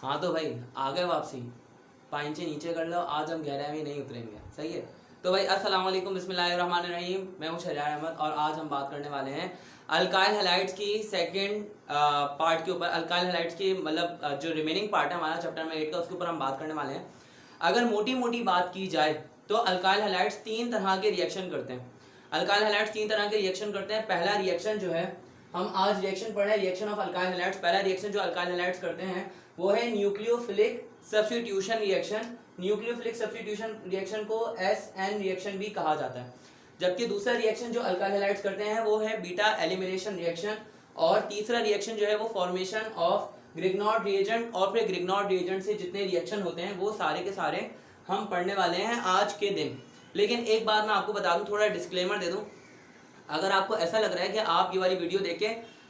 हाँ तो भाई आ गए वापसी, 5 इंच नीचे कर लो, आज हम गहराई में नहीं उतरेंगे, सही है। तो भाई अस्सलाम वालेकुम, बिस्मिल्लाहिर्रहमानिर्रहीम। मैं हूँ शहजाद अहमद और आज हम बात करने वाले हैं अल्काइल हैलाइड्स की सेकंड पार्ट के ऊपर। अल्काइल हैलाइड्स की मतलब जो रिमेनिंग पार्ट है हमारा चैप्टर नंबर 8 का, उसके ऊपर हम बात करने वाले हैं। अगर मोटी मोटी बात की जाए तो अल्काइल हैलाइड्स 3 तरह के रिएक्शन करते हैं। अल्काइल हैलाइड्स 3 तरह के रिएक्शन करते हैं। पहला रिएक्शन जो है, हम आज रिएक्शन पढ़ रहे हैं, रिएक्शन ऑफ अल्काइल हैलाइड्स। पहला रिएक्शन जो अल्काइल हैलाइड्स करते हैं वो है nucleophilic substitution reaction. Nucleophilic substitution reaction को SN रिएक्शन भी कहा जाता है। जबकि दूसरा रिएक्शन जो अल्काइल हैलाइड्स करते हैं वो है बीटा एलिमिनेशन रिएक्शन। और तीसरा रिएक्शन जो है वो फॉर्मेशन ऑफ ग्रिग्नॉर्ड रिएजेंट। और फिर ग्रिग्नॉर्ड रिएजेंट से जितने रिएक्शन होते हैं वो सारे के सारे हम पढ़ने वाले हैं आज के दिन। लेकिन एक बात मैं आपको बता दूं, थोड़ा डिस्क्लेमर दे दूं। अगर आपको ऐसा लग रहा है कि आप ये वाली वीडियो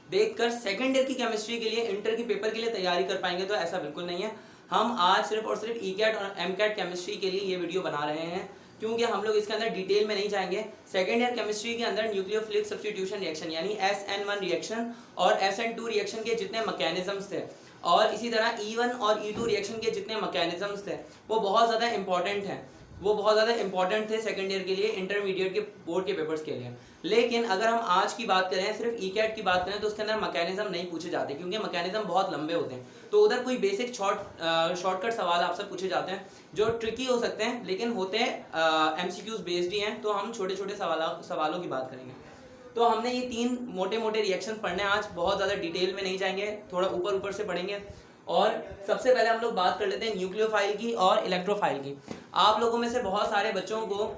देखकर सेकंड ईयर की केमिस्ट्री के लिए, इंटर के पेपर के लिए तैयारी कर पाएंगे, तो ऐसा बिल्कुल नहीं है। हम आज सिर्फ और सिर्फ ECAT और MCAT केमिस्ट्री के लिए ये वीडियो बना रहे हैं, क्योंकि हम लोग इसके अंदर डिटेल में नहीं जाएंगे। सेकंड ईयर केमिस्ट्री के अंदर न्यूक्लियोफिलिक सब्स्टिट्यूशन रिएक्शन यानी SN1 रिएक्शन और SN2 रिएक्शन के जितने मैकेनिज्म्स थे, और इसी तरह E1 और E2 रिएक्शन के जितने मैकेनिज्म्स थे, वो बहुत ज़्यादा इंपॉर्टेंट हैं। वो बहुत ज़्यादा इंपॉर्टेंट थे सेकंड ईयर के लिए, इंटरमीडिएट के बोर्ड के पेपर्स के लिए। लेकिन अगर हम आज की बात करें, सिर्फ ECAT की बात करें, तो उसके अंदर मैकेनिज्म नहीं पूछे जाते, क्योंकि मैकेनिज्म बहुत लंबे होते हैं। तो उधर कोई बेसिक शॉर्टकट सवाल आपसे पूछे जाते हैं जो ट्रिकी हो सकते हैं, लेकिन होते हैं MCQs बेस्ड ही हैं। तो हम छोटे छोटे सवालों की बात करेंगे। तो हमने ये 3 मोटे मोटे रिएक्शन पढ़ने आज, बहुत ज़्यादा डिटेल में नहीं जाएंगे, थोड़ा ऊपर ऊपर से पढ़ेंगे। और सबसे पहले हम लोग बात कर लेते हैं न्यूक्लियोफाइल की और इलेक्ट्रोफाइल की। आप लोगों में से बहुत सारे बच्चों को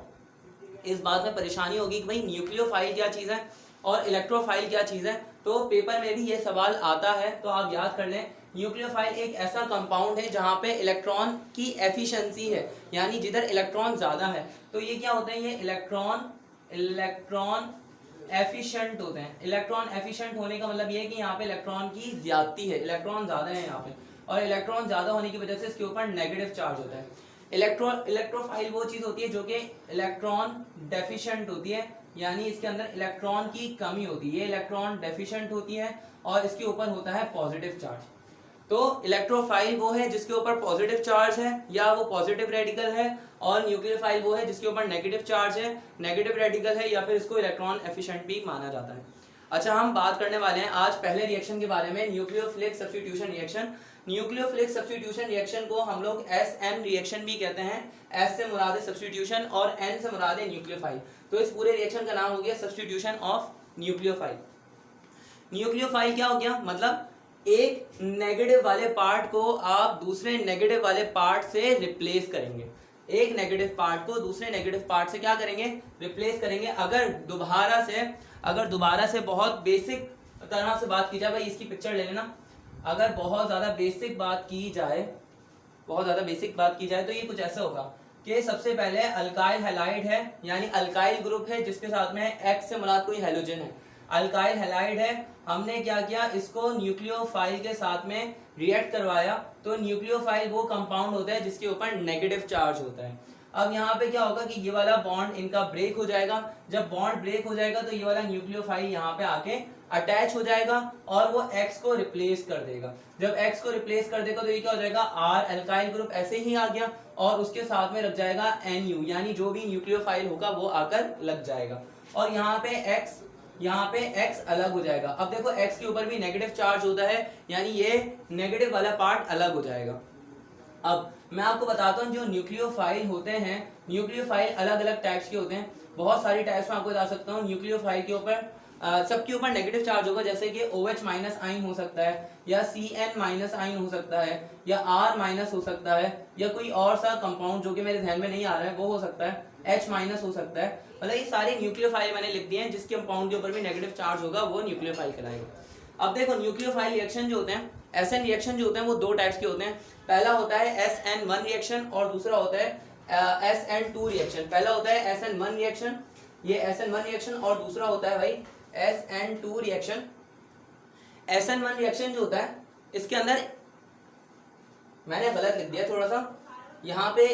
इस बात में परेशानी होगी कि भाई न्यूक्लियोफाइल क्या चीज़ है और इलेक्ट्रोफाइल क्या चीज़ है। तो पेपर में भी ये सवाल आता है, तो आप याद कर लें। न्यूक्लियोफाइल एक ऐसा कंपाउंड है जहाँ पे इलेक्ट्रॉन की एफिशिएंसी है, यानी जिधर इलेक्ट्रॉन ज़्यादा है। तो ये क्या होते हैं, ये इलेक्ट्रॉन एफिशिएंट होते हैं। इलेक्ट्रॉन एफिशिएंट होने का मतलब ये है कि यहाँ पे इलेक्ट्रॉन की ज्यादती है, इलेक्ट्रॉन ज्यादा है यहाँ पे, और इलेक्ट्रॉन ज्यादा होने की वजह से इसके ऊपर नेगेटिव चार्ज होता है। इलेक्ट्रोफाइल वो चीज होती है जो कि इलेक्ट्रॉन डेफिशिएंट होती है, यानी इसके अंदर इलेक्ट्रॉन की कमी होती है। ये इलेक्ट्रॉन डेफिशिएंट होती है और इसके ऊपर होता है पॉजिटिव चार्ज। तो इलेक्ट्रोफाइल वो है जिसके ऊपर पॉजिटिव चार्ज है या वो पॉजिटिव रेडिकल है, और न्यूक्लियोफाइल वो है जिसके ऊपर नेगेटिव चार्ज है, नेगेटिव रेडिकल है, या फिर इसको इलेक्ट्रॉन एफिशिएंट भी माना जाता है। अच्छा, हम बात करने वाले हैं आज पहले रिएक्शन के बारे में, nucleophilic substitution reaction. Nucleophilic substitution reaction को हम लोग SN रिएक्शन भी कहते हैं। S से मुराद है सब्स्टिट्यूशन और N से मुराद है न्यूक्लियोफाइल। तो इस पूरे रिएक्शन का नाम हो गया सब्स्टिट्यूशन ऑफ न्यूक्लियोफाइल। न्यूक्लियोफाइल क्या हो गया, मतलब एक नेगेटिव वाले पार्ट को आप दूसरे नेगेटिव वाले पार्ट से रिप्लेस करेंगे। एक नेगेटिव पार्ट को दूसरे नेगेटिव पार्ट से क्या करेंगे, रिप्लेस करेंगे। अगर दोबारा से बहुत बेसिक तरह से बात की जाए, भाई इसकी पिक्चर ले लेना। अगर बहुत ज्यादा बेसिक बात की जाए तो ये कुछ ऐसा होगा कि सबसे पहले अल्काइल हैलाइड है, यानी अल्काइल ग्रुप है जिसके साथ में X से मुराद कोई हैलोजन है। अल्काइल हैलाइड है, हमने क्या किया, इसको न्यूक्लियोफाइल के साथ में रिएक्ट करवाया। तो न्यूक्लियोफाइल वो कंपाउंड होता है जिसके ऊपर नेगेटिव चार्ज होता है। अब यहाँ पे क्या होगा कि ये वाला बॉन्ड इनका ब्रेक हो जाएगा। जब बॉन्ड ब्रेक हो जाएगा तो ये वाला न्यूक्लियोफाइल यहाँ पे आके अटैच हो जाएगा और वो X को रिप्लेस कर देगा। जब X को रिप्लेस कर देगा तो ये क्या हो जाएगा, R अल्काइल ग्रुप ऐसे ही आ गया, और उसके साथ में लग जाएगा NU, यानी जो भी न्यूक्लियोफाइल होगा वो आकर लग जाएगा। और यहाँ पे X अलग हो जाएगा। अब देखो X के ऊपर भी नेगेटिव चार्ज होता है, यानी ये नेगेटिव वाला पार्ट अलग हो जाएगा। अब मैं आपको बताता हूँ, जो न्यूक्लियोफाइल होते हैं, न्यूक्लियोफाइल अलग अलग टाइप्स के होते हैं। बहुत सारी टाइप्स में आपको बता सकता हूँ। न्यूक्लियोफाइल के ऊपर सबके ऊपर नेगेटिव चार्ज होगा, जैसे कि OH माइनस आइन हो सकता है, या CN माइनस आइन हो सकता है, या R माइनस हो सकता है, या कोई और सा कंपाउंड जो कि मेरे ध्यान में नहीं आ रहा है वो हो सकता है, H माइनस हो सकता है। मतलब ये सारे न्यूक्लियोफाइल मैंने लिख दिए हैं, जिसके कंपाउंड के ऊपर भी नेगेटिव चार्ज होगा वो न्यूक्लियोफाइल कहलाएगा। अब देखो, न्यूक्लियोफाइल रिएक्शन जो होते हैं, SN रिएक्शन जो होते हैं, वो 2 टाइप्स के होते हैं। पहला होता है SN1 रिएक्शन और दूसरा होता है SN2 रिएक्शन। पहला होता है SN1 रिएक्शन, ये SN1 रिएक्शन, और दूसरा होता है भाई SN2 रिएक्शन। SN1 रिएक्शन जो होता है, इसके अंदर मैंने गलत लिख दिया थोड़ा सा, यहाँ पे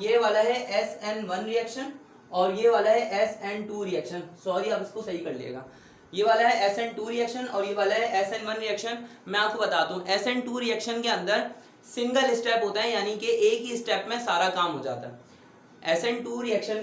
ये वाला है SN1 रिएक्शन और ये वाला है SN2 रिएक्शन। सॉरी, आप इसको सही कर लिएगा। ये वाला है SN2 रिएक्शन और ये वाला है SN1 रिएक्शन। मैं आपको बताता हूँ, SN2 रिएक्शन के अंदर सिंगल स्टेप होता है, यानी कि एक ही स्टेप में सारा काम हो जाता है। SN2 रिएक्शन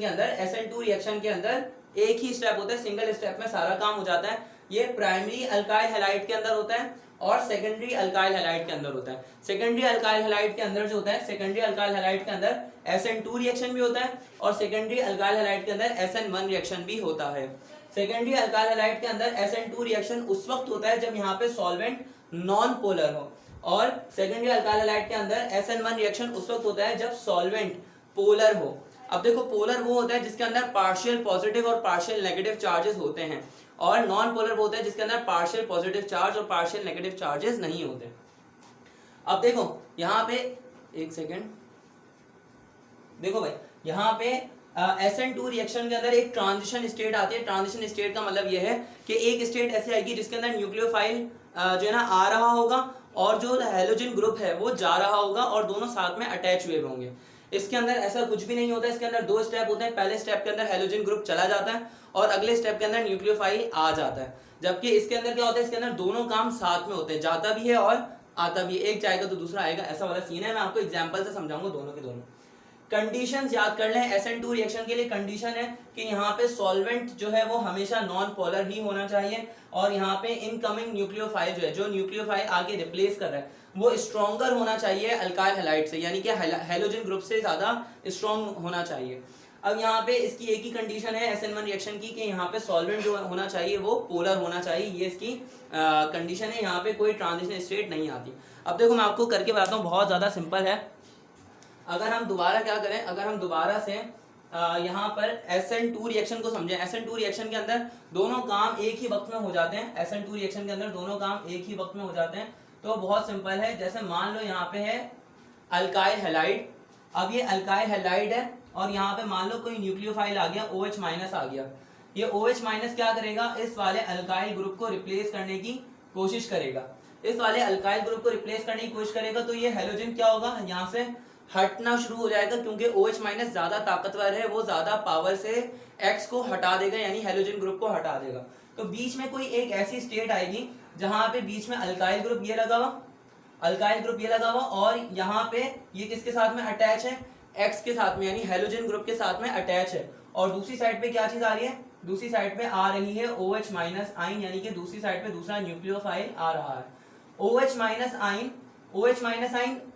के अंदर एक ही स्टेप होता है, सिंगल स्टेप में सारा काम हो जाता है। ये प्राइमरी अल्काइल हैलाइड के अंदर होता है और सेकेंडरी अल्काइल हैलाइड के अंदर होता है। सेकेंडरी अल्काइल हैलाइड के अंदर जो होता है, सेकेंडरी अल्काइल हैलाइड के अंदर SN2 रिएक्शन भी होता है और सेकेंडरी अल्काइल हैलाइड के अंदर SN1 रिएक्शन भी होता है। सेकेंडरी अल्काइल हैलाइड के अंदर SN2 रिएक्शन उस वक्त होता है जब यहाँ पे सॉल्वेंट नॉन पोलर हो, और सेकेंडरी अल्काइल हैलाइड के अंदर SN1 रिएक्शन उस वक्त होता है जब सॉल्वेंट पोलर हो। अब देखो, पोलर वो होता है जिसके अंदर पार्शियल पॉजिटिव और पार्शियल नेगेटिव चार्जेस होते हैं, और नॉन पोलर वो होता है जिसके अंदर पार्शियल पॉजिटिव चार्ज और पार्शियल नेगेटिव चार्जेस नहीं होते। अब देखो यहाँ पे एक सेकेंड, देखो भाई यहाँ पे SN2 रिएक्शन के अंदर एक ट्रांजिशन स्टेट आती है। ट्रांजिशन स्टेट का मतलब यह है कि एक स्टेट ऐसी आएगी जिसके अंदर न्यूक्लियोफाइल जो है ना आ रहा होगा और जो हैलोजन ग्रुप है वो जा रहा होगा और दोनों साथ में अटैच हुए होंगे। इसके अंदर ऐसा कुछ भी नहीं होता, इसके अंदर दो स्टेप होते हैं। पहले स्टेप के अंदर हैलोजन ग्रुप चला जाता है और अगले स्टेप के अंदर न्यूक्लियोफाइल आ जाता है। जबकि इसके अंदर क्या होता है, इसके अंदर दोनों काम साथ में होते हैं, जाता भी है और आता भी है। एक जाएगा तो दूसरा आएगा, ऐसा वाला सीन है। मैं आपको एग्जांपल से समझाऊंगा दोनों के दोनों। कंडीशंस याद कर लें। SN2 रिएक्शन के लिए कंडीशन है कि यहाँ पे सॉल्वेंट जो है वो हमेशा नॉन पोलर ही होना चाहिए, और यहाँ पे इनकमिंग न्यूक्लियोफाइल जो है, जो न्यूक्लियोफाइल आगे रिप्लेस कर रहा है, वो स्ट्रॉन्गर होना चाहिए अल्काइल हैलाइड से, यानी कि हैलोजन ग्रुप से ज्यादा स्ट्रॉन्ग होना चाहिए। अब यहाँ पे इसकी एक ही कंडीशन है SN1 रिएक्शन की कि यहाँ पे सॉल्वेंट जो होना चाहिए वो पोलर होना चाहिए। ये इसकी कंडीशन है, यहाँ पे कोई ट्रांजिशन स्टेट नहीं आती। अब देखो मैं आपको करके बताता हूँ, बहुत ज्यादा सिंपल है। अगर हम दोबारा क्या करें, अगर हम दोबारा से यहाँ पर SN2 रिएक्शन को समझें। SN2 रिएक्शन के अंदर दोनों काम एक ही वक्त में हो जाते हैं। SN2 रिएक्शन के अंदर दोनों काम एक ही वक्त में हो जाते हैं। तो बहुत सिंपल है, जैसे मान लो यहाँ पे है अल्काइल हैलाइड। अब ये अल्काइल हैलाइड है और यहाँ पे मान लो कोई न्यूक्लियोफाइल आ गया, OH माइनस आ गया। ये OH माइनस क्या करेगा, इस वाले अल्काइल ग्रुप को रिप्लेस करने की कोशिश करेगा। इस वाले अल्काइल ग्रुप को रिप्लेस करने की कोशिश करेगा तो ये हैलोजन क्या होगा, यहाँ से हटना शुरू हो जाएगा, क्योंकि OH माइनस ज्यादा ताकतवर है, वो ज्यादा पावर से X को हटा देगा, यानी हैलोजन ग्रुप को हटा देगा। तो बीच में कोई एक ऐसी स्टेट आएगी जहां पे बीच में अल्काइल ग्रुप ये लगा हुआ, अल्काइल ग्रुप ये लगा हुआ, और यहाँ पे ये किसके साथ में अटैच है, X के साथ में, यानी हैलोजन ग्रुप के साथ में अटैच है। और दूसरी साइड पे क्या चीज आ रही है, दूसरी साइड पे आ रही है OH माइनस आइन, यानी कि दूसरी साइड पे दूसरा न्यूक्लियोफाइल आ रहा है। OH माइनस आइन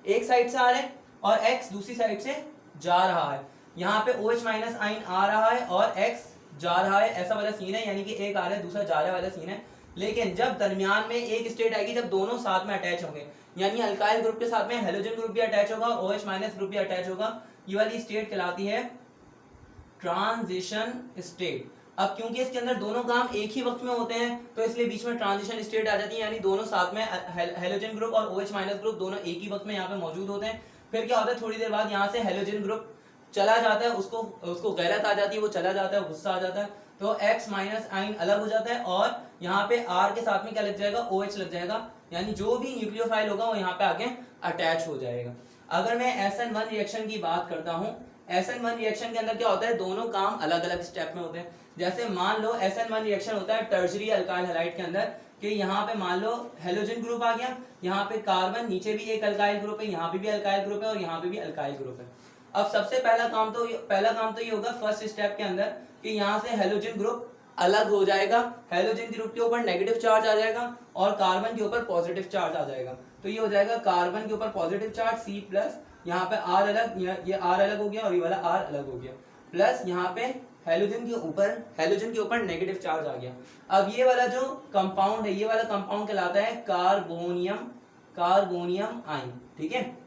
एक साइड से आ रहा है और X दूसरी साइड से जा रहा है। यहाँ पे OH माइनस आइन आ रहा है और X जा रहा है, ऐसा वाला सीन है, यानी कि एक आ रहा है दूसरा जा रहा वाला सीन है। लेकिन जब दरमियान में एक स्टेट आएगी जब दोनों साथ में अटैच होंगे, यानी अल्काइल ग्रुप के साथ में हैलोजन ग्रुप भी अटैच होगा, OH माइनस ग्रुप भी अटैच होगा, ये वाली स्टेट कहलाती है ट्रांजिशन स्टेट। अब क्योंकि इसके अंदर दोनों काम एक ही वक्त में होते हैं तो इसलिए बीच में ट्रांजिशन स्टेट आ जाती है, यानी दोनों साथ में हैलोजन ग्रुप और OH माइनस ग्रुप दोनों एक ही वक्त में यहाँ पे मौजूद होते हैं। फिर क्या होता है, थोड़ी देर बाद यहाँ से हैलोजन ग्रुप चला जाता है, उसको गैरत आ जाती है, वो चला जाता है, गुस्सा आ जाता है, तो X माइनस आइन अलग हो जाता है और यहाँ पे R के साथ में क्या लग जाएगा, OH लग जाएगा, यानी जो भी न्यूक्लियोफाइल होगा वो यहाँ पे आके अटैच हो जाएगा। अगर मैं SN1 रिएक्शन की बात करता हूँ, SN1 रिएक्शन के अंदर क्या होता है, दोनों काम अलग अलग स्टेप में होते हैं। जैसे मान लो SN1 रिएक्शन होता है टर्शरी अल्काइल हैलाइड के अंदर, कि यहाँ पे मान लो हैलोजन ग्रुप आ गया, यहाँ पे कार्बन, नीचे भी एक अल्काइल ग्रुप है, यहाँ पे भी अल्काइल ग्रुप है और यहाँ पे भी अल्काइल ग्रुप है। अब सबसे पहला काम तो ये होगा फर्स्ट स्टेप के अंदर कि यहाँ से हैलोजन ग्रुप अलग हो जाएगा, हैलोजन ग्रुप के ऊपर नेगेटिव चार्ज आ जाएगा और कार्बन के ऊपर पॉजिटिव चार्ज आ जाएगा। तो ये हो जाएगा कार्बन के ऊपर पॉजिटिव चार्ज C+, यहाँ पे R अलग, ये R अलग हो गया और ये वाला R अलग हो गया, प्लस यहाँ पे हैलोजन के ऊपर नेगेटिव चार्ज आ गया। अब ये वाला जो कंपाउंड है, ये वाला कंपाउंड कहलाता है कार्बोनियम आइन, ठीक है।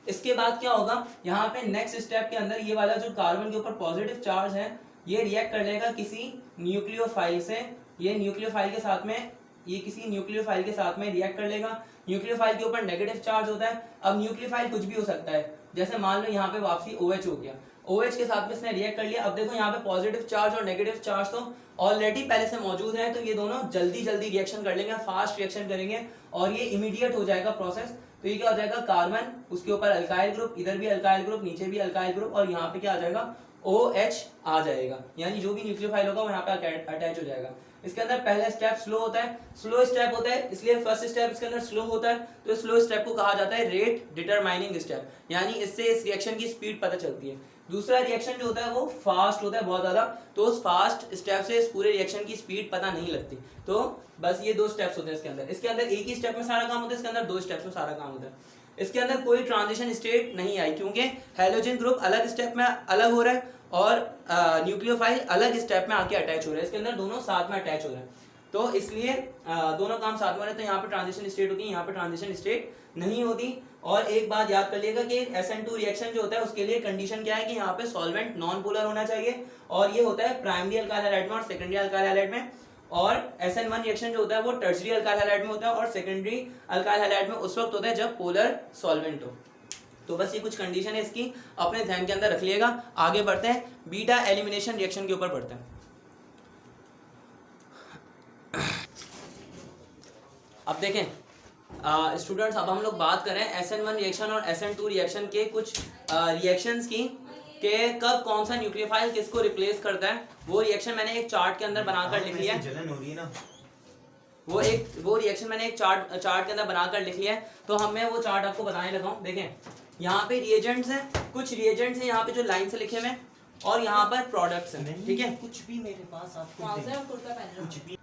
इसके बाद क्या होगा, यहाँ पे नेक्स्ट स्टेप के अंदर ये वाला जो कार्बन के ऊपर पॉजिटिव चार्ज है ये रिएक्ट कर लेगा किसी न्यूक्लियोफाइल से, ये न्यूक्लियोफाइल के साथ में, ये किसी न्यूक्लियोफाइल के साथ में रिएक्ट कर लेगा। न्यूक्लियोफाइल के ऊपर नेगेटिव चार्ज होता है। अब न्यूक्लियोफाइल कुछ भी हो सकता है, जैसे मान लो यहाँ पे वापसी OH हो गया, OH के साथ में इसने रिएक्ट कर लिया। अब देखो यहाँ पे पॉजिटिव चार्ज और नेगेटिव चार्ज तो ऑलरेडी पहले से मौजूद है, तो ये दोनों जल्दी रिएक्शन कर लेंगे, फास्ट रिएक्शन करेंगे और ये इमीडिएट हो जाएगा प्रोसेस। तो ये क्या हो जाएगा, कार्बन, उसके ऊपर अल्काइल ग्रुप, इधर भी अल्काइल ग्रुप, नीचे भी अल्काइल ग्रुप, और यहाँ पे क्या आ जाएगा, OH आ जाएगा, यानी जो भी न्यूक्लियोफाइल होगा वो यहाँ पे अटैच हो जाएगा। इसके अंदर पहला स्टेप स्लो होता है, स्लो स्टेप होता है, इसलिए फर्स्ट स्टेप इसके अंदर स्लो होता है, तो स्लो स्टेप को कहा जाता है रेट डिटरमाइनिंग स्टेप, यानी इससे इस रिएक्शन की स्पीड पता चलती है। दूसरा रिएक्शन जो होता है वो फास्ट होता है बहुत ज्यादा, तो उस फास्ट स्टेप से इस पूरे रिएक्शन की स्पीड पता नहीं लगती। तो बस ये दो स्टेप्स होते हैं इसके अंदर। इसके अंदर एक ही स्टेप में सारा काम होता है, इसके अंदर दो स्टेप्स में सारा काम होता है। इसके अंदर कोई ट्रांजिशन स्टेट नहीं आई, क्योंकि हैलोजन ग्रुप अलग स्टेप में अलग हो रहा है और न्यूक्लियोफाइल अलग स्टेप में आके अटैच हो रहा है। इसके अंदर दोनों साथ में अटैच हो रहे हैं, तो इसलिए दोनों काम साथ में हो रहे हैं। तो यहाँ पे ट्रांजिशन स्टेट होती है, यहाँ पे ट्रांजिशन स्टेट नहीं होती। और एक बात याद कर लिएगा कि SN2 रिएक्शन जो होता है उसके लिए कंडीशन क्या है कि यहाँ पे सॉल्वेंट नॉन पोलर होना चाहिए, और ये होता है प्राइमरी अल्काइल हैलाइड में और सेकेंडरी अल्काइल हैलाइड में। और SN1 रिएक्शन जो होता है वो टर्शरी अल्काइल हैलाइड में होता है और सेकेंडरी अल्काइल हैलाइड में उस वक्त होता है जब पोलर सॉल्वेंट हो। तो बस ये कुछ कंडीशन है इसकी, अपने ध्यान के अंदर रख लिएगा। आगे बढ़ते हैं, बीटा एलिमिनेशन रिएक्शन के ऊपर बढ़ते हैं। अब देखें स्टूडेंट्स, अब हम लोग बात करें SN1 रिएक्शन और SN2 रिएक्शन के कुछ रिएक्शंस की, कि कब कौन सा न्यूक्लियोफाइल किसको रिप्लेस करता है। वो रिएक्शन मैंने एक चार्ट के अंदर बनाकर लिख लिया है, जलन हो रही है ना, वो रिएक्शन मैंने एक चार्ट के अंदर बनाकर लिख लिया है। तो मैं वो चार्ट आपको बताने लगा हूँ। देखें यहाँ पे रिएजेंट्स हैं, कुछ रिएजेंट्स हैं यहाँ पे जो लाइन से लिखे हुए हैं, और यहाँ पर प्रोडक्ट्स हैं, ठीक है। कुछ भी मेरे पास आपको कुछ भी।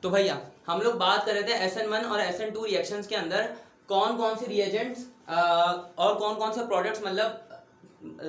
तो भैया हम लोग बात कर रहे थे SN1 और SN2 रिएक्शंस के अंदर कौन कौन से रिएजेंट्स और कौन कौन से प्रोडक्ट्स, मतलब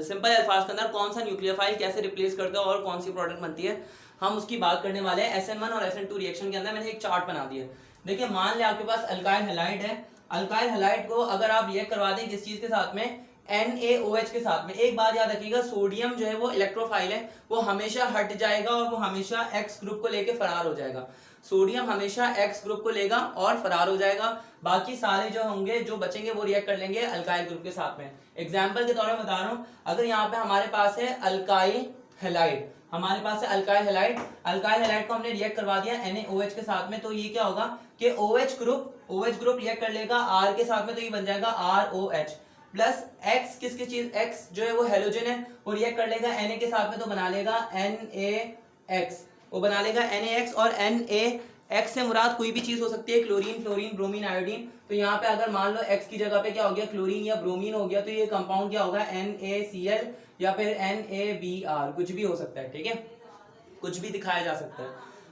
सिंपल अल्फाज के अंदर कौन सा न्यूक्लियोफाइल कैसे रिप्लेस करता है और कौन सी प्रोडक्ट बनती है, हम उसकी बात करने वाले हैं। SN1 और SN2 रिएक्शन के अंदर मैंने एक चार्ट बना दिया है। देखिए मान लें आपके पास अल्काइल हैलाइड है, अल्काइल हैलाइड को अगर आप रिएक्ट करवा दें किस चीज के साथ में, NaOH के साथ में, एक बात याद रखिएगा, सोडियम जो है वो इलेक्ट्रोफाइल है, वो हमेशा हट जाएगा और वो हमेशा X ग्रुप को लेके फरार हो जाएगा। सोडियम हमेशा X ग्रुप को लेगा और फरार हो जाएगा, बाकी सारे जो होंगे जो बचेंगे वो रिएक्ट कर लेंगे अल्काइल ग्रुप के साथ में। एग्जाम्पल के तौर पर बता रहा हूँ, अगर यहाँ पे हमारे पास है अल्काइल हैलाइड, हमारे पास है अल्काइल हैलाइड, अल्काइल हैलाइड को हमने रिएक्ट करवा दिया NaOH के साथ में, तो ये क्या होगा कि OH ग्रुप रिएक्ट कर लेगा R के साथ में, तो ये बन जाएगा ROH प्लस X, किसकी चीज, X जो है वो हेलोजन है, वो रिएक्ट कर लेगा Na के साथ में, तो बना लेगा NaX, वो बना लेगा NaX। और NaX से मुराद कोई भी चीज हो सकती है, क्लोरीन, फ्लोरीन, ब्रोमीन, आयोडीन। तो यहाँ पे अगर मान लो X की जगह पे क्या हो गया, क्लोरीन या ब्रोमीन हो गया, तो ये कंपाउंड क्या होगा, NaCl या फिर NaBr, कुछ भी हो सकता है, ठीक है, कुछ भी दिखाया जा सकता है।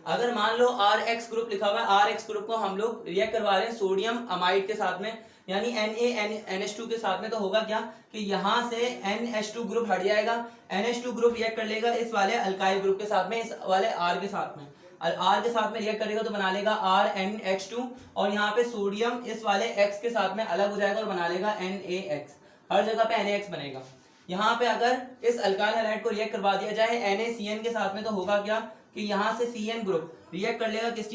अगर मान लो RX ग्रुप लिखा हुआ है, RX ग्रुप को हम लोग रिएक्ट करवा रहे हैं सोडियम अमाइड के साथ में, यानी NaNH2 के साथ में, तो होगा क्या कि यहाँ से NH2 ग्रुप हट जाएगा, NH2 ग्रुप रिएक्ट कर लेगा इस वाले अल्काइल ग्रुप के साथ में, इस वाले R के साथ में, R के साथ में रिएक्ट करेगा तो बना लेगा RNH2, और यहाँ पे सोडियम इस वाले X के साथ में अलग हो जाएगा और बना लेगा NaX, हर जगह पे NaX बनेगा। यहाँ पे अगर इस अल्काइल हैलाइड को रिएक्ट करवा दिया जाए NaCN के साथ में, तो होगा क्या कि यहाँ से CN ग्रुप रिएक्ट कर लेगा किस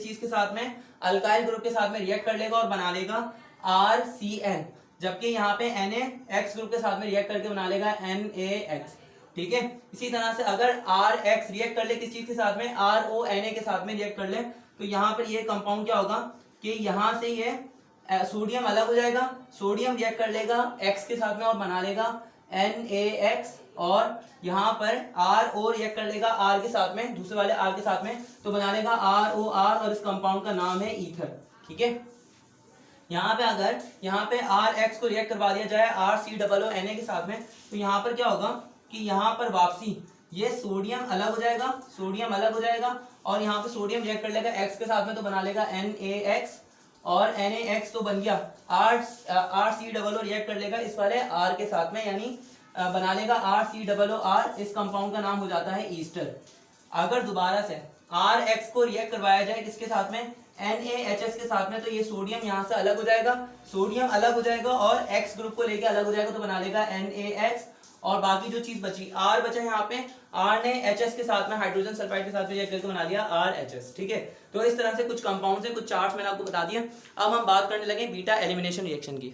चीज के साथ में, अल्काइल ग्रुप के साथ में रिएक्ट कर लेगा और बना लेगा RCN, जबकि यहाँ पे NaX ग्रुप के साथ में रिएक्ट करके बना लेगा NaX, ठीक है। इसी तरह से अगर RX रिएक्ट कर ले किस चीज के साथ में, RONA के साथ में रिएक्ट कर ले, तो यहाँ पर ये कंपाउंड क्या होगा कि यहाँ से ये सोडियम अलग हो जाएगा, सोडियम रिएक्ट कर लेगा X के साथ में और बना लेगा NaX, और यहाँ पर RO रिएक्ट कर लेगा R के साथ में, दूसरे वाले R के साथ में, तो बना लेगा ROR, और इस कंपाउंड का नाम है ईथर, ठीक है। यहाँ पे अगर यहाँ पे RX को रिएक्ट करवा दिया जाए RCOONA के साथ में, तो यहाँ पर क्या होगा कि यहाँ पर वापसी ये सोडियम अलग हो जाएगा, सोडियम अलग हो जाएगा, और यहाँ पे सोडियम रिएक्ट कर लेगा X के साथ में, तो बना लेगा NaX, और NaX तो बन गया RCOO रिएक्ट कर लेगा इस वाले R के साथ में, यानी बना लेगा RCOOR, इस कंपाउंड का नाम हो जाता है ईस्टर। अगर दोबारा से RX को रिएक्ट करवाया जाए किसके साथ में, NaHS के साथ में, तो ये सोडियम यहाँ से अलग हो जाएगा, सोडियम अलग हो जाएगा और X ग्रुप को लेके अलग हो जाएगा, तो बना लेगा NaX, और बाकी जो चीज बची R बचा यहाँ पे, R ने HS के साथ में हाइड्रोजन सल्फाइड के साथ में रिएक्ट करके बना लिया RHS, ठीक है। तो इस तरह से कुछ कंपाउंड्स हैं, कुछ चार्ट्स मैंने आपको बता दिया। अब हम बात करने लगे बीटा एलिमिनेशन रिएक्शन की।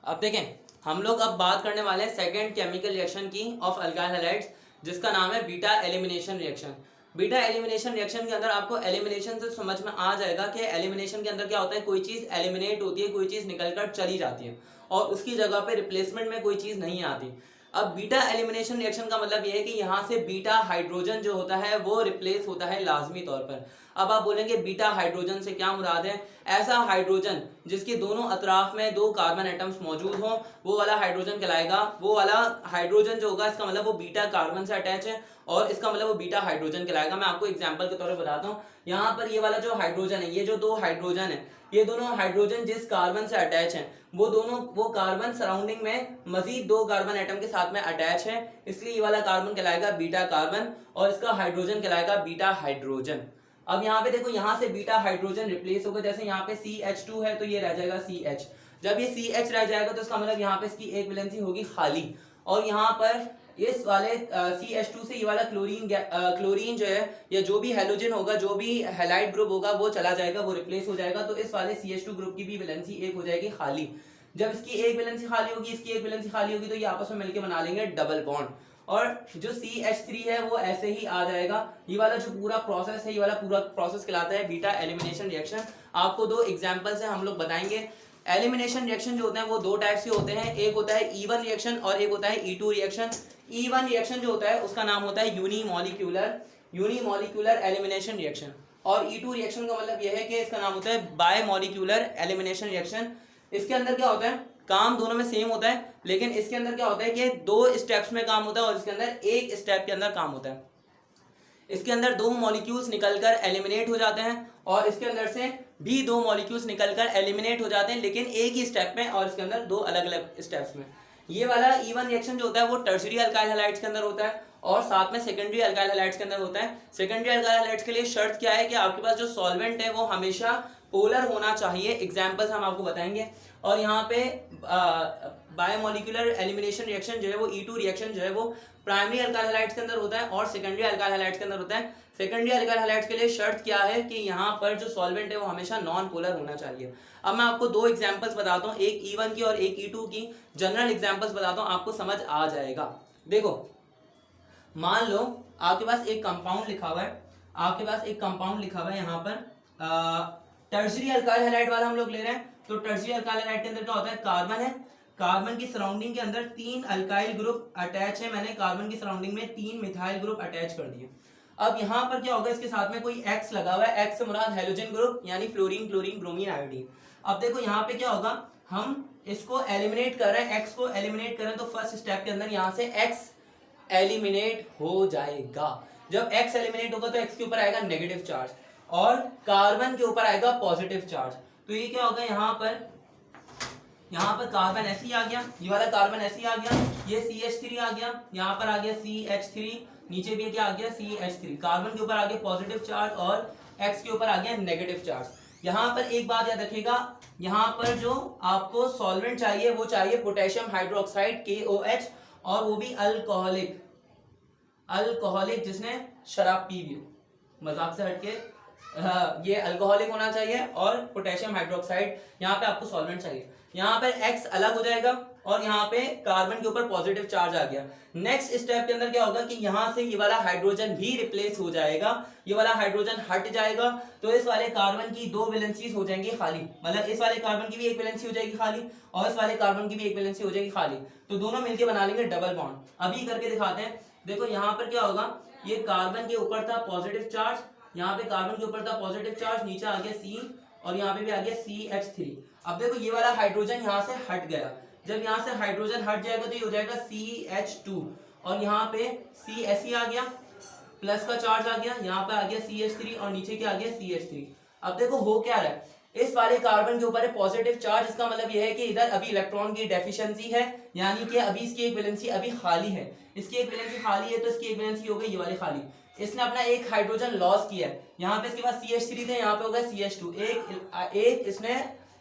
अब देखें हम लोग अब बात करने वाले हैं सेकेंड केमिकल रिएक्शन की ऑफ अल्काइल हैलाइड्स, जिसका नाम है beta elimination reaction. Beta elimination reaction के अंदर आपको एलिमिनेशन से समझ में आ जाएगा कि एलिमिनेशन के अंदर क्या होता है, कोई चीज एलिमिनेट होती है, कोई चीज निकलकर चली जाती है और उसकी जगह पे रिप्लेसमेंट में कोई चीज नहीं आती। अब बीटा एलिमिनेशन रिएक्शन का मतलब यह है कि यहाँ से बीटा हाइड्रोजन जो होता है वो रिप्लेस होता है लाजमी तौर पर। अब आप बोलेंगे बीटा हाइड्रोजन से क्या मुराद है? ऐसा हाइड्रोजन जिसके दोनों अतराफ में 2 कार्बन एटम्स मौजूद हों, वो वाला हाइड्रोजन कहलाएगा। वो वाला हाइड्रोजन जो होगा इसका मतलब वो बीटा कार्बन से अटैच है और इसका मतलब वो बीटा हाइड्रोजन कहलाएगा। मैं आपको एग्जांपल के तौर पर बताता हूँ। यहाँ पर ये वाला जो हाइड्रोजन है, ये जो 2 हाइड्रोजन है, ये दोनों हाइड्रोजन जिस कार्बन से अटैच हैं वो कार्बन सराउंडिंग में मजीद 2 कार्बन एटम के साथ में अटैच है, इसलिए ये वाला कार्बन कहलाएगा बीटा कार्बन और इसका हाइड्रोजन कहलाएगा बीटा हाइड्रोजन। अब यहाँ पे देखो, यहाँ से बीटा हाइड्रोजन रिप्लेस होगा। जैसे यहाँ पे CH2 है तो ये रह जाएगा CH। जब ये CH रह जाएगा तो इसका मतलब यहाँ पे इसकी एक वैलेंसी होगी खाली और यहाँ पर इस वाले CH2 से ये वाला क्लोरीन जो है या जो भी हैलोजन होगा, जो भी हैलाइड ग्रुप होगा वो चला जाएगा, वो रिप्लेस हो जाएगा। तो इस वाले CH2 ग्रुप की भी वैलेंसी एक हो जाएगी खाली। जब इसकी एक वैलेंसी खाली होगी, इसकी एक वैलेंसी खाली होगी तो ये आपस में मिलकर बना लेंगे डबल बॉन्ड और जो CH3 है वो ऐसे ही आ जाएगा। ये वाला जो पूरा प्रोसेस है, ये वाला पूरा प्रोसेस कहलाता है बीटा एलिमिनेशन रिएक्शन। आपको 2 एग्जांपल से हम लोग बताएंगे। एलिमिनेशन रिएक्शन जो होते हैं वो 2 टाइप्स के होते हैं, एक होता है E1 रिएक्शन और एक होता है E2 रिएक्शन। E1 रिएक्शन जो होता है उसका नाम होता है यूनिमॉलिक्यूलर एलिमिनेशन रिएक्शन और E2 रिएक्शन का मतलब यह है कि इसका नाम होता है बायमॉलिक्यूलर एलिमिनेशन रिएक्शन। इसके अंदर क्या होता है, काम दोनों में सेम होता है, लेकिन इसके अंदर क्या होता है कि 2 स्टेप्स में काम होता है और इसके अंदर एक स्टेप के अंदर काम होता है। इसके अंदर 2 मॉलिक्यूल्स निकलकर एलिमिनेट हो जाते हैं और इसके अंदर से भी 2 मॉलिक्यूल्स निकलकर एलिमिनेट हो जाते हैं, लेकिन एक ही स्टेप में और इसके अंदर 2 अलग अलग स्टेप्स में। ये वाला E1 रिएक्शन जो होता है वो टर्शियरी अल्काइल हैलाइड्स के अंदर होता है और साथ में सेकेंडरी अल्काइल हैलाइड्स के अंदर होता है। सेकेंडरी अल्काइल हैलाइड्स के लिए शर्त क्या है कि आपके पास जो सॉल्वेंट है वो हमेशा पोलर होना चाहिए। एग्जाम्पल्स हम आपको बताएंगे। और यहाँ पे बायोमोलिकुलर एलिमिनेशन रिएक्शन जो है वो E2 रिएक्शन जो है वो प्राइमरी अल्काइल हैलाइड्स के अंदर होता है और सेकेंडरी अल्काइल हैलाइड्स के अंदर होता है। सेकेंडरी अल्काइल हैलाइड्स के लिए शर्त क्या है कि यहाँ पर जो सॉल्वेंट है वो हमेशा नॉन पोलर होना चाहिए। अब मैं आपको 2 एग्जांपल्स बताता हूँ, एक E1 की और एक E2 की। जनरल एग्जांपल्स बताता हूँ, आपको समझ आ जाएगा। देखो, मान लो आपके पास एक कंपाउंड लिखा हुआ है, यहाँ पर टर्शियरी अल्काइल हैलाइड वाला हम लोग ले रहे हैं। तो टर्शियरी अल्काइल हैलाइड के अंदर क्या होता है, कार्बन है, कार्बन की सराउंडिंग के अंदर 3 अल्काइल ग्रुप अटैच है। मैंने कार्बन की सराउंडिंग में 3 मिथाइल ग्रुप अटैच कर दिए। अब यहाँ पर क्या होगा, इसके साथ में कोई X लगा हुआ है। X से मुराद हैलोजन ग्रुप यानी फ्लोरीन, क्लोरीन, ब्रोमीन, आयोडीन। अब देखो यहाँ पे क्या होगा, हम इसको एलिमिनेट कर रहे हैं, X को एलिमिनेट कर रहे हैं। तो फर्स्ट स्टेप के अंदर यहाँ से X एलिमिनेट हो जाएगा। जब X एलिमिनेट होगा तो X के ऊपर आएगा नेगेटिव चार्ज और कार्बन के ऊपर आएगा पॉजिटिव चार्ज। तो ये क्या होगा, यहाँ पर कार्बन ऐसे ही आ गया, ये वाला कार्बन ऐसे ही आ गया, ये CH3 आ गया, यहाँ पर आ गया CH3, नीचे भी क्या आ गया CH3। कार्बन के ऊपर आ गया पॉजिटिव चार्ज और X के ऊपर आ गया नेगेटिव चार्ज। यहाँ पर एक बात याद रखिएगा, यहाँ पर जो आपको सॉल्वेंट चाहिए वो चाहिए पोटेशियम हाइड्रोक्साइड KOH और वो भी अल्कोहलिक जिसने शराब पी ली, मजाक से हटके ये अल्कोहलिक होना चाहिए और पोटेशियम हाइड्रोक्साइड यहाँ पे आपको सॉल्वेंट चाहिए। यहाँ पे X अलग हो जाएगा और यहाँ पे कार्बन के ऊपर पॉजिटिव चार्ज आ गया। नेक्स्ट स्टेप के अंदर क्या होगा कि यहाँ से ये वाला हाइड्रोजन भी रिप्लेस हो जाएगा, ये वाला हाइड्रोजन हट जाएगा। तो इस वाले कार्बन की 2 वैलेंसीज हो जाएंगी खाली, मतलब इस वाले कार्बन की भी एक वैलेंसी हो जाएगी खाली और इस वाले कार्बन की भी एक वैलेंसी हो जाएगी खाली। तो दोनों मिलकर बना लेंगे डबल बॉन्ड। अभी करके दिखाते हैं। देखो यहाँ पर क्या होगा, ये कार्बन के ऊपर था पॉजिटिव चार्ज, यहाँ पे कार्बन के ऊपर था पॉजिटिव चार्ज, नीचे आ गया C और यहाँ पे भी आ गया CH3। अब देखो ये वाला हाइड्रोजन यहाँ से हट गया। जब यहाँ से हाइड्रोजन हट जाएगा तो ये हो जाएगा CH2 और यहाँ पे C ऐसे आ गया, प्लस का चार्ज आ गया, यहाँ पे आ गया CH3 और नीचे क्या आ गया CH3। अब देखो हो क्या रहा है, इस वाले कार्बन के ऊपर है पॉजिटिव चार्ज, इसका मतलब यह है कि इधर अभी इलेक्ट्रॉन की डेफिशिएंसी है, यानी कि अभी इसकी एक वैलेंसी अभी खाली है। इसकी एक वैलेंसी खाली है तो इसकी एक वैलेंसी हो गई ये वाली खाली। इसने अपना एक हाइड्रोजन लॉस किया है, यहाँ पे इसके पास CH3 थे, यहाँ पे होगा CH2। एक इसने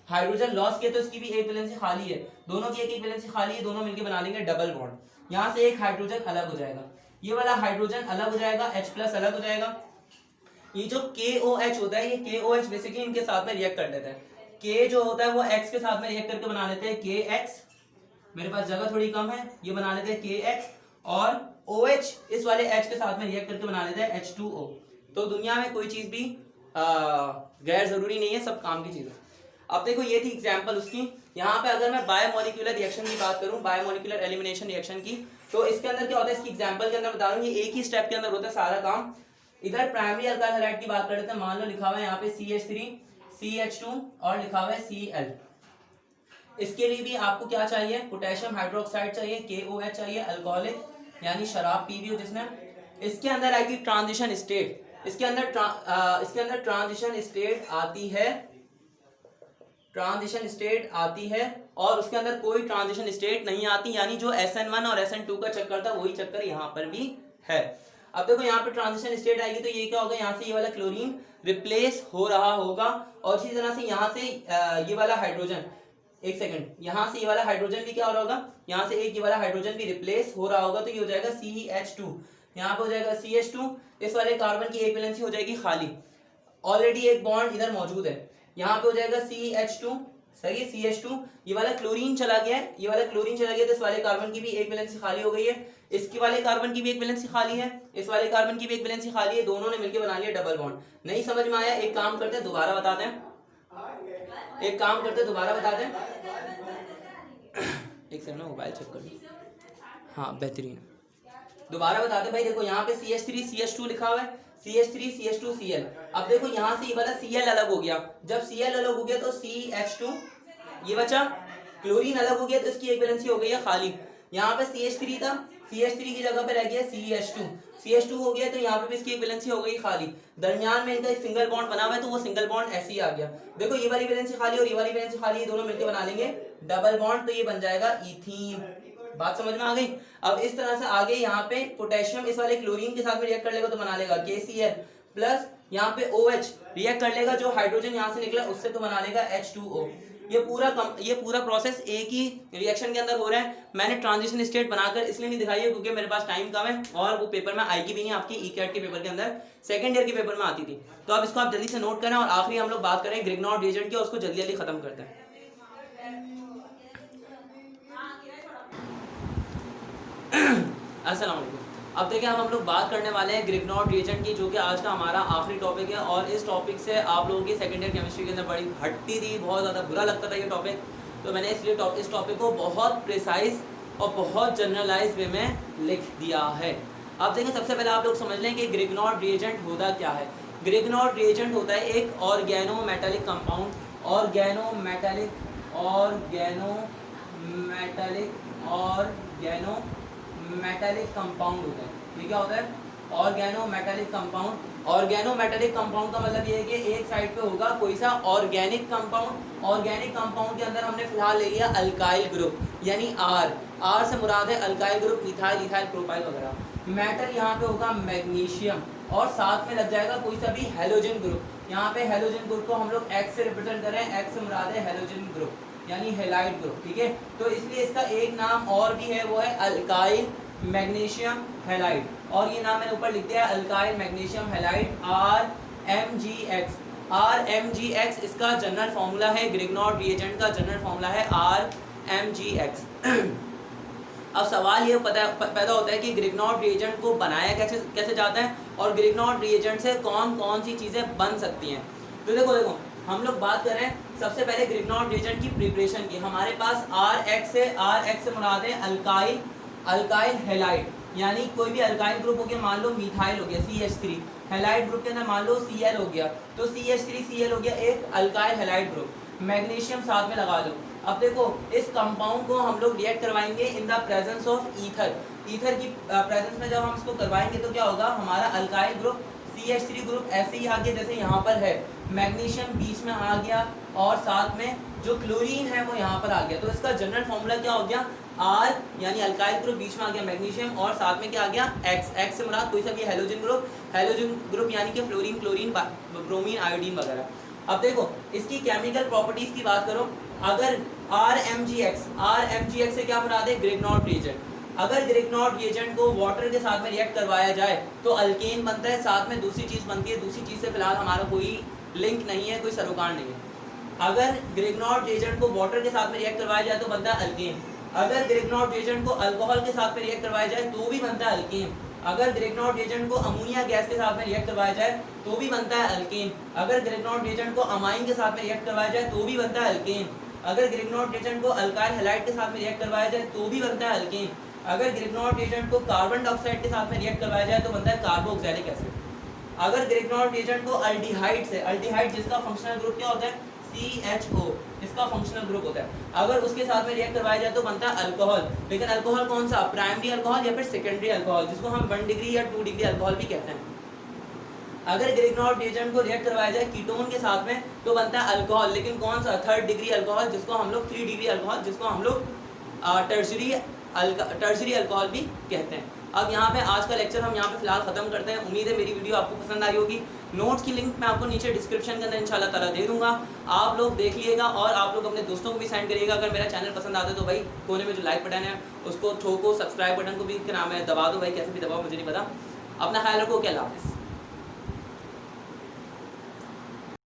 हाइड्रोजन लॉस किया तो इसकी भी एक वैलेंसी खाली है, दोनों की एक वैलेंसी खाली है, दोनों मिलकर बना लेंगे डबल बॉन्ड। यहाँ से एक हाइड्रोजन अलग हो जाएगा, ये वाला हाइड्रोजन अलग हो जाएगा, H+ अलग हो जाएगा। ये जो KOH होता है, ये KOH बेसिकली इनके साथ में रिएक्ट कर लेता है। K जो होता है वो X के साथ में रिएक्ट करके बना लेते हैं KX। मेरे पास जगह थोड़ी कम है, ये बना लेते हैं KX और OH इस वाले H के साथ में रिएक्ट करके बना लेते हैं H2O। तो दुनिया में कोई चीज भी गैर जरूरी नहीं है, सब काम की चीज है। अब देखो ये थी एग्जांपल उसकी। यहाँ पे अगर मैं बायोमोलिकुलर रिएक्शन की बात करूं, बायोमोलिकुलर एलिमिनेशन रिएक्शन की, तो इसके अंदर क्या होता है, इसकी एग्जांपल के अंदर बता रहा हूँ, ये एक ही स्टेप के अंदर होता है सारा काम। इधर प्राइमरी अल्काइल हैलाइड की बात कर लेते हैं। मान लो लिखा हुआ है यहाँ पे CH3 CH2 और लिखा हुआ है Cl। इसके लिए भी आपको क्या चाहिए, पोटेशियम हाइड्रोक्साइड चाहिए, KOH चाहिए, अल्कोहलिक यानी शराब पी भी हो जिसने। इसके अंदर आएगी ट्रांजिशन स्टेट। इसके अंदर ट्रांजिशन स्टेट आती है, ट्रांजिशन स्टेट आती है, और उसके अंदर कोई ट्रांजिशन स्टेट नहीं आती, यानी जो SN1 और SN2 का चक्कर था वही चक्कर यहाँ पर भी है। अब देखो यहाँ पे ट्रांजिशन स्टेट आएगी तो ये क्या होगा, यहाँ से ये वाला क्लोरीन रिप्लेस हो रहा होगा, और इसी तरह से यहाँ से ये वाला हाइड्रोजन, एक सेकंड, यहाँ से ये वाला हाइड्रोजन भी क्या हो रहा होगा, यहाँ से एक ये वाला हाइड्रोजन भी रिप्लेस हो रहा होगा, तो ये हो जाएगा CH2, यहाँ पे हो जाएगा CH2, इस वाले कार्बन की एक वैलेंसी हो जाएगी खाली, ऑलरेडी एक बॉन्ड इधर मौजूद है, यहाँ पे हो जाएगा CH2, सही है, CH2, ये वाला क्लोरीन चला गया है, ये वाला क्लोरीन चला गया, तो इस वाले कार्बन की भी एक वैलेंसी खाली हो गई है, इसके वाले कार्बन की भी एक वैलेंसी खाली है, इस वाले कार्बन की भी एक वैलेंसी खाली है, दोनों ने मिलकर बना लिया डबल बॉन्ड। नहीं समझ में आया, एक काम करते हैं दोबारा बताते हैं, एक काम करते हैं दोबारा बताते हैं, एक सेकंड मोबाइल चेक कर लो, हाँ बेहतरीन, दोबारा बताते हैं भाई। देखो यहाँ पे CH3 CH2 लिखा हुआ है, CH3 CH2 Cl। अब देखो यहाँ से ये वाला Cl अलग हो गया, जब Cl अलग हो गया तो CH2 ये बचा, क्लोरीन अलग हो गया तो इसकी एक वैलेंसी हो गई है खाली, यहाँ पे CH3 था, CH3 की जगह पे रह गया CH2, CH2 हो गया तो यहाँ पे भी इसकी एक वैलेंसी हो गई खाली, दरमियान में इनका एक सिंगल बॉन्ड बना हुआ है तो वो सिंगल बॉन्ड ऐसे ही आ गया। देखो ये वाली वैलेंसी खाली और ये वाली वैलेंसी खाली, ये दोनों मिलकर बना लेंगे डबल बॉन्ड, तो ये बन जाएगा इथीन। बात समझ में आ गई। अब इस तरह से आगे यहाँ पे पोटेशियम इस वाले क्लोरीन के साथ में रिएक्ट कर लेगा तो बना लेगा KCl प्लस यहाँ पे OH रिएक्ट कर लेगा, जो हाइड्रोजन यहाँ से निकला उससे तो बना लेगा H2O। ये पूरा प्रोसेस एक ही रिएक्शन के अंदर हो रहा है। मैंने ट्रांजिशन स्टेट बनाकर इसलिए नहीं दिखाई है क्योंकि मेरे पास टाइम कम है और वो पेपर में आएगी भी नहीं, आपकी ECAT के पेपर के अंदर सेकंड ईयर के पेपर में आती थी। तो अब इसको आप जल्दी से नोट करें और आखिरी हम लोग बात करें ग्रिग्नॉर्ड रिएजेंट की, उसको जल्दी जल्दी खत्म करते हैं। अस्सलाम वालेकुम। अब देखिए हम लोग बात करने वाले हैं ग्रिग्नॉर्ड रिएजेंट की, जो कि आज का हमारा आखिरी टॉपिक है, और इस टॉपिक से आप लोगों की सेकेंड ईयर केमिस्ट्री के अंदर बड़ी हटती थी, बहुत ज़्यादा बुरा लगता था ये टॉपिक, तो मैंने इसलिए इस टॉपिक को बहुत प्रिसाइज और बहुत जनरलाइज वे में लिख दिया है। अब देखिए सबसे पहले आप लोग समझ लें कि ग्रिग्नॉर्ड रिएजेंट होता क्या है। ग्रिग्नॉर्ड रिएजेंट होता है एक ऑर्गेनोमेटालिक कंपाउंड, ऑर्गेनोमेटालिक कंपाउंड होता है। ये क्या होता है? Organometallic compound. ऑर्गेनोमेटालिक कंपाउंड का मतलब ये है कि एक साइड पे होगा कोई सा ऑर्गेनिक कंपाउंड। ऑर्गेनिक कंपाउंड के अंदर हमने फिलहाल ले लिया अल्काइल ग्रुप यानी आर से मुराद है alkyl group, ethyl, ethyl propyl वगैरह। मेटल यहाँ पे होगा मैग्नीशियम और साथ में लग जाएगा कोई सा भी हेलोजन ग्रुप। यहाँ पे हेलोजन ग्रुप को हम लोग एक्स से रिप्रेजेंट कर रहे हैं, एक्स से मुराद है हेलोजन ग्रुप यानी हेलाइड ग्रुप, ठीक है। तो इसलिए इसका एक नाम और भी है, वो है अल्काइल मैग्नीशियम हैलाइड, और ये नाम मैंने ऊपर लिख दिया alkyl magnesium halide RMgX। RMgX इसका जनरल फॉर्मूला है, ग्रिग्नॉर्ड रिएजेंट का जनरल फॉर्मूला है RMgX। अब सवाल ये पैदा होता है कि ग्रिग्नॉर्ड रिएजेंट को बनाया कैसे जाता है और ग्रिग्नॉर्ड रिएजेंट से कौन कौन सी चीज़ें बन सकती हैं। तो देखो हम लोग बात कर रहे हैं सबसे पहले ग्रिग्नॉर्ड रिएजेंट की प्रिपरेशन की। हमारे पास RX से मुराद है अल्काइल हैलाइड, यानी कोई भी अल्काइल ग्रुप हो गया, मान लो मिथाइल हो गया CH3, हैलाइड ग्रुप के अंदर मान लो Cl हो गया, तो CH3Cl हो गया एक अल्काइल हैलाइड ग्रुप। मैग्नीशियम साथ में लगा दो। अब देखो इस कंपाउंड को हम लोग रिएक्ट करवाएंगे in the presence of ether. Ether की प्रेजेंस में जब हम इसको करवाएंगे तो क्या होगा, हमारा अल्काइल ग्रुप CH3 ग्रुप ऐसे ही आ गया जैसे यहाँ पर है, मैग्नीशियम बीच में आ गया और साथ में जो क्लोरीन है वो यहाँ पर आ गया। तो इसका जनरल फॉर्मूला क्या हो गया, R यानी अल्काइल ग्रुप, बीच में आ गया मैग्नीशियम और साथ में क्या आ गया X से मुराद कोई सा भी हेलोजन ग्रुप यानी कि फ्लोरीन, क्लोरीन, ब्रोमीन, आयोडीन वगैरह। अब देखो इसकी केमिकल प्रॉपर्टीज की बात करो, अगर RMgX से क्या मुराद है, ग्रिग्नॉर्ड रिएजेंट। अगर ग्रिग्नॉर्ड रिएजेंट को वाटर के साथ में रिएक्ट करवाया जाए तो अल्केन बनता है, साथ में दूसरी चीज़ बनती है, दूसरी चीज़ से फिलहाल हमारा कोई लिंक नहीं है, कोई सरोकार नहीं है। अगर ग्रिग्नॉर्ड रिएजेंट को वाटर के साथ में रिएक्ट करवाया जाए तो बनता है अल्केन। अगर ग्रिग्नॉर्ड रिएजेंट को अल्कोहल के साथ में रिएक्ट करवाया जाए तो भी बनता है अल्केन। अगर ग्रिग्नॉर्ड रिएजेंट को अमोनिया गैस के साथ में रिएक्ट करवाया जाए तो भी बनता है अल्केन। अगर ग्रिग्नॉर्ड रिएजेंट को अमाइन के साथ में रिएक्ट करवाया जाए तो भी बनता है अल्केन। अगर ग्रिग्नॉर्ड रिएजेंट को अल्काइल हैलाइड के साथ में रिएक्ट करवाया जाए तो भी बनता है अल्केन। अगर ग्रिग्नॉट रिएजेंट को कार्बन डाइऑक्साइड के साथ में रिएक्ट करवाया जाए तो बनता है कार्बोक्सिलिक एसिड। अगर ग्रिग्नॉट रिएजेंट को अल्डिहाइड से, अल्डिहाइड जिसका फंक्शनल ग्रुप क्या होता है CHO, इसका फंक्शनल ग्रुप होता है, अगर उसके साथ में रिएक्ट करवाया जाए तो बनता है अल्कोहल। लेकिन अल्कोहल कौन सा, प्राइमरी अल्कोहल या फिर सेकेंडरी अल्कोहल, जिसको हम 1 डिग्री या 2 डिग्री अल्कोहल भी कहते हैं। अगर ग्रिग्नॉट रिएजेंट को रिएक्ट करवाया जाए कीटोन के साथ में तो बनता है अल्कोहल, लेकिन कौन सा, 3rd डिग्री अल्कोहल, जिसको हम लोग 3 डिग्री अल्कोहल, जिसको हम लोग टर्शरी अल्कोहल भी कहते हैं। अब यहाँ पे आज का लेक्चर हम यहाँ पे फिलहाल खत्म करते हैं। उम्मीद है मेरी वीडियो आपको पसंद आई होगी। नोट्स की लिंक मैं आपको नीचे डिस्क्रिप्शन के अंदर इंशाल्लाह ताला दे दूंगा, आप लोग देख लीजिएगा और आप लोग अपने दोस्तों को भी सेंड करिएगा। अगर मेरा चैनल पसंद आता है तो भाई कोने में जो लाइक बटन है उसको ठोको, सब्सक्राइब बटन को भी क्या नाम है दबा दो भाई, कैसे भी दबाओ मुझे नहीं पता। अपना ख्याल रखो, क्या अल्लाह हाफ़िज़।